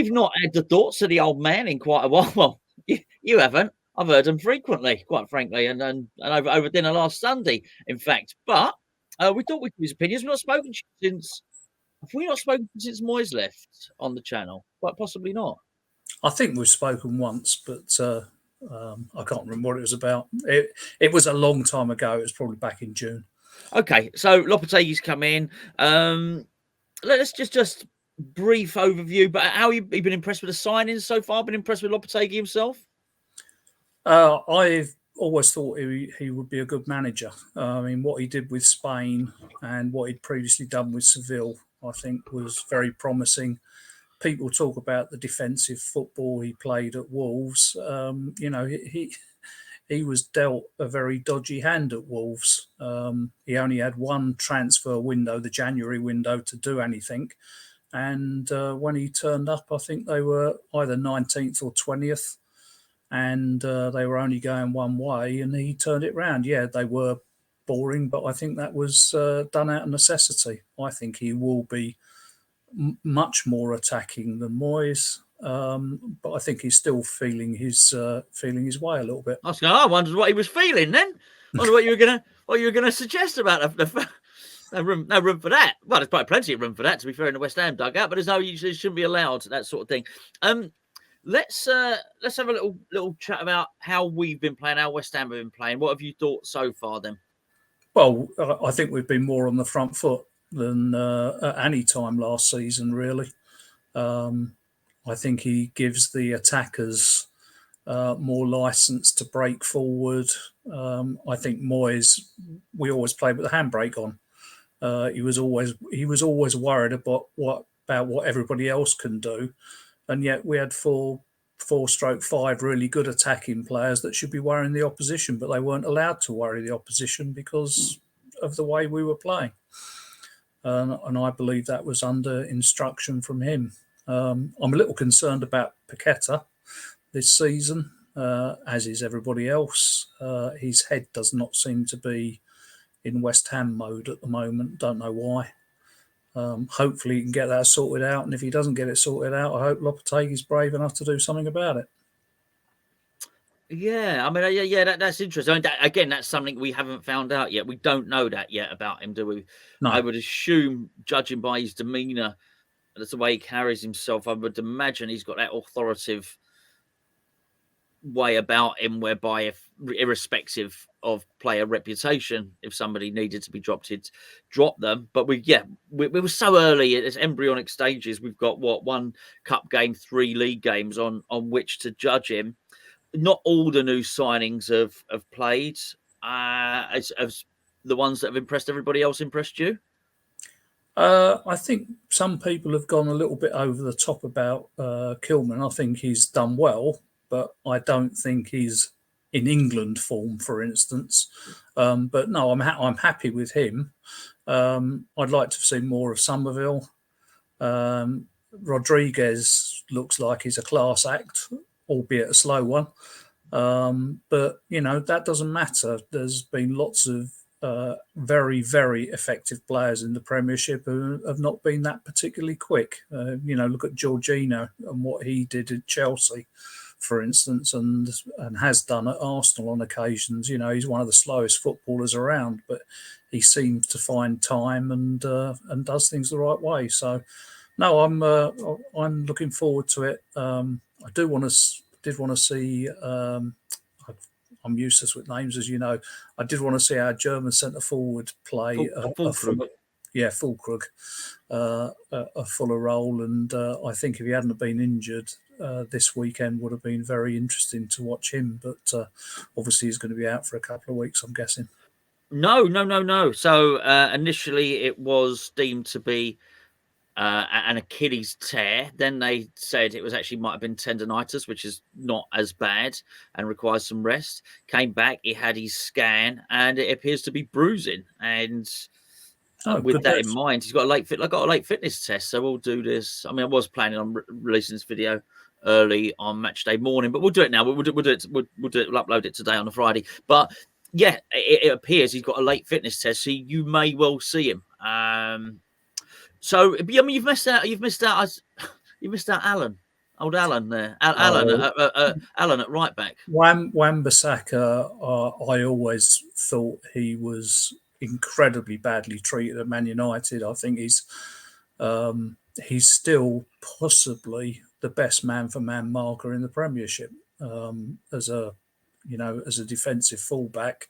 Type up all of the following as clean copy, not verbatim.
we've not had the thoughts of the old man in quite a while. Well, you haven't. I've heard them frequently, quite frankly, and over dinner last Sunday, in fact. But we thought we'd give his opinions. We've not spoken to you since. Have we not spoken since Moyes left on the channel? Quite possibly not. I think we've spoken once, but I can't remember what it was about. It was a long time ago. It was probably back in June. Okay, so Lopetegui's come in. Let's just brief overview. But how you been impressed with the signings so far? Been impressed with Lopetegui himself? I've always thought he would be a good manager. I mean, what he did with Spain and what he'd previously done with Seville, I think, was very promising. People talk about the defensive football he played at Wolves. He was dealt a very dodgy hand at Wolves. He only had one transfer window, the January window, to do anything. And when he turned up, I think they were either 19th or 20th. And they were only going one way, and he turned it round. Yeah, they were boring, but I think that was done out of necessity. I think he will be much more attacking than Moyes, but I think he's still feeling his way a little bit. I wondered what he was feeling then. I wonder what you were gonna suggest about the no room for that. Well, there's probably plenty of room for that, to be fair, in the West Ham dugout, but it shouldn't be allowed, that sort of thing. Let's have a little chat about how we've been playing, how West Ham have been playing. What have you thought so far then? Well, I think we've been more on the front foot than at any time last season, really. I think he gives the attackers more license to break forward. I think Moyes, we always played with the handbrake on. He was always worried about what everybody else can do. And yet we had 4/5 really good attacking players that should be worrying the opposition, but they weren't allowed to worry the opposition because of the way we were playing. And I believe that was under instruction from him. I'm a little concerned about Paqueta this season, as is everybody else. His head does not seem to be in West Ham mode at the moment. Don't know why. Hopefully he can get that sorted out, and if he doesn't get it sorted out, I hope Lopetegui's brave enough to do something about it. Yeah, I mean, that's interesting. I mean, again, that's something we haven't found out yet. We don't know that yet about him, do we? No. I would assume, judging by his demeanour, that's the way he carries himself, I would imagine he's got that authoritative way about him, whereby, if irrespective of player reputation, if somebody needed to be dropped, he'd drop them. But we were so early at its embryonic stages. We've got one cup game, 3 league games on which to judge him. Not all the new signings have played. As the ones that have impressed everybody else impressed you? I think some people have gone a little bit over the top about Kilman. I think he's done well, but I don't think he's in England form, for instance. But no, I'm happy with him. I'd like to see more of Somerville. Rodriguez looks like he's a class act, albeit a slow one. But, that doesn't matter. There's been lots of very, very effective players in the Premiership who have not been that particularly quick. Look at Jorginho and what he did at Chelsea, for instance, and has done at Arsenal on occasions. He's one of the slowest footballers around, but he seems to find time and does things the right way. So, no, I'm looking forward to it. I did want to see. I'm useless with names, as you know. I did want to see our German centre forward play Füllkrug, a fuller role, and I think if he hadn't been injured, this weekend would have been very interesting to watch him. But obviously, he's going to be out for a couple of weeks, I'm guessing. No. So initially, it was deemed to be an Achilles tear. Then they said it was actually might have been tendonitis, which is not as bad and requires some rest. Came back, he had his scan, and it appears to be bruising. And with that in mind, he's got a late fitness test. So we'll do this. I mean, I was planning on releasing this video early on match day morning, but we'll do it now. We'll upload it today on a Friday. But yeah, it appears he's got a late fitness test, so you may well see him. So, I mean, you've missed out Alan. Old Alan there. Oh, Alan at right back. Wan Bissaka, I always thought he was incredibly badly treated at Man United. I think he's still possibly the best man for man marker in the Premiership, as a defensive fullback.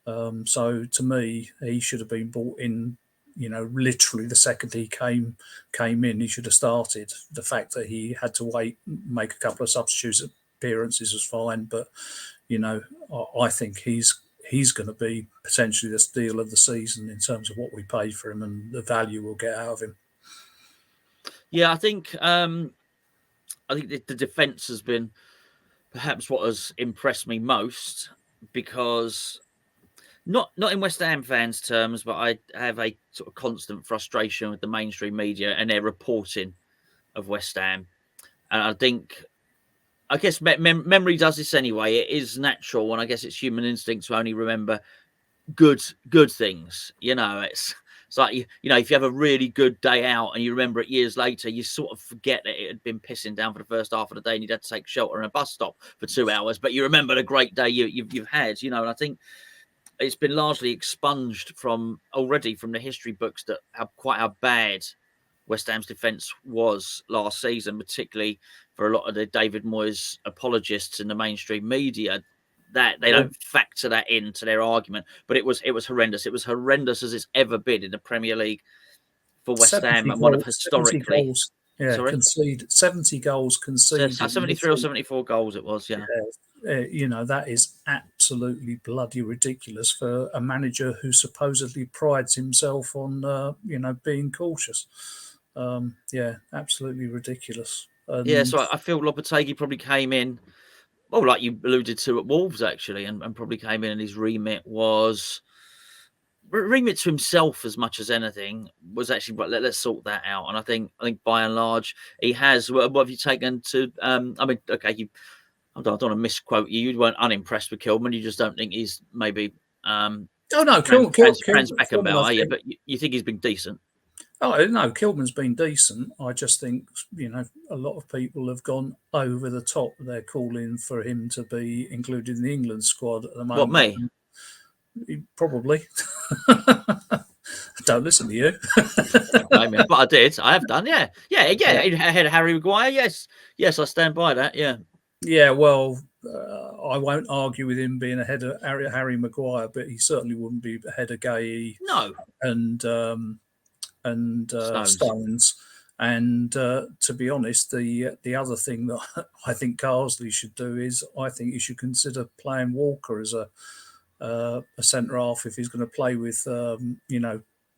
So to me, he should have been brought in. Literally the second he came in, he should have started. The fact that he had to wait, make a couple of substitutes appearances was fine, but I think he's going to be potentially the steal of the season in terms of what we paid for him and the value we'll get out of him. Yeah, I think the defence has been perhaps what has impressed me most, because not in West Ham fans' terms, but I have a sort of constant frustration with the mainstream media and their reporting of West Ham. And I guess memory does this anyway. It is natural, and I guess it's human instinct to only remember good things. It's like, if you have a really good day out and you remember it years later, you sort of forget that it had been pissing down for the first half of the day and you'd had to take shelter in a bus stop for 2 hours, but you remember the great day you've had. And I think it's been largely expunged from the history books that how bad West Ham's defence was last season, particularly for a lot of the David Moyes apologists in the mainstream media. That they don't factor that into their argument, but it was horrendous. It was horrendous as it's ever been in the Premier League for West Ham, and one of historically. Goals. Yeah, Sorry? 70 goals conceded. 73 or 74 goals it was, yeah. That is absolutely bloody ridiculous for a manager who supposedly prides himself on, being cautious. Absolutely ridiculous. So I feel Lopetegui probably came in, well, like you alluded to at Wolves, actually, and probably came in and his remit to himself as much as anything was actually, but let's sort that out. And I think by and large he has. What have you taken to? I don't want to misquote you. You weren't unimpressed with Kilman. You just don't think he's maybe. Franz Beckenbauer, are you? But you think he's been decent. Oh no, Kilman's been decent. I just think a lot of people have gone over the top. They're calling for him to be included in the England squad at the moment. What, me? Probably. Don't listen to you. But I did. I have done. Yeah. Ahead of Harry Maguire. Yes, I stand by that. Yeah. Yeah. Well, I won't argue with him being ahead of Harry Maguire, but he certainly wouldn't be ahead of Gay. No. And Stones. And to be honest, the other thing that I think Carsley should do is I think he should consider playing Walker as a centre half if he's going to play with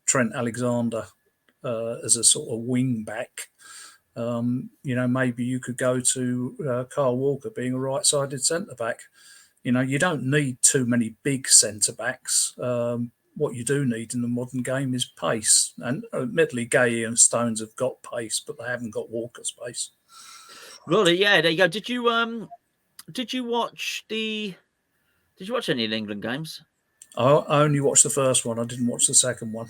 Trent Alexander as a sort of wing back. Maybe you could go to Carl Walker being a right-sided centre back. You don't need too many big centre backs. What you do need in the modern game is pace. And admittedly, Gay and Stones have got pace, but they haven't got Walker's pace. Really? Yeah, there you go. Did you watch any of the England games? I only watched the first one. I didn't watch the second one.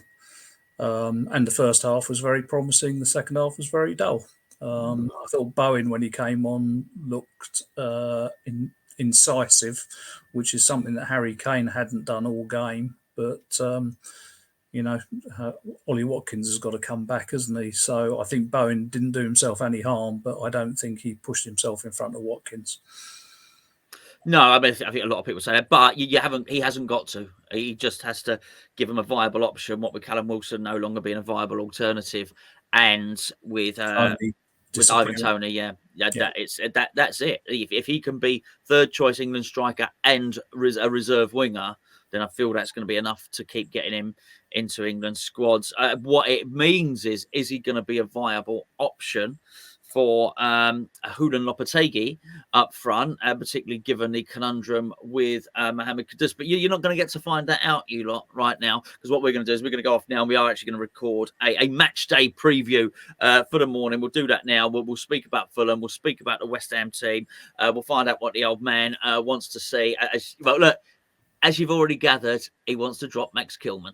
And the first half was very promising. The second half was very dull. I thought Bowen, when he came on, looked incisive, which is something that Harry Kane hadn't done all game. But, Ollie Watkins has got to come back, hasn't he? So I think Bowen didn't do himself any harm, but I don't think he pushed himself in front of Watkins. No, I think a lot of people say that, but he hasn't got to. He just has to give him a viable option, what with Callum Wilson no longer being a viable alternative, and with Ivan Toney, that's it. If he can be third choice England striker and a reserve winger, then I feel that's going to be enough to keep getting him into England squads. What it means is he going to be a viable option for Julen Lopetegui up front, particularly given the conundrum with Mohamed Kudus. But you're not going to get to find that out, you lot, right now, because what we're going to do is we're going to go off now and we are actually going to record a match day preview for the morning. We'll do that now. We'll speak about Fulham. We'll speak about the West Ham team. We'll find out what the old man wants to see. Look, as you've already gathered, he wants to drop Max Kilman.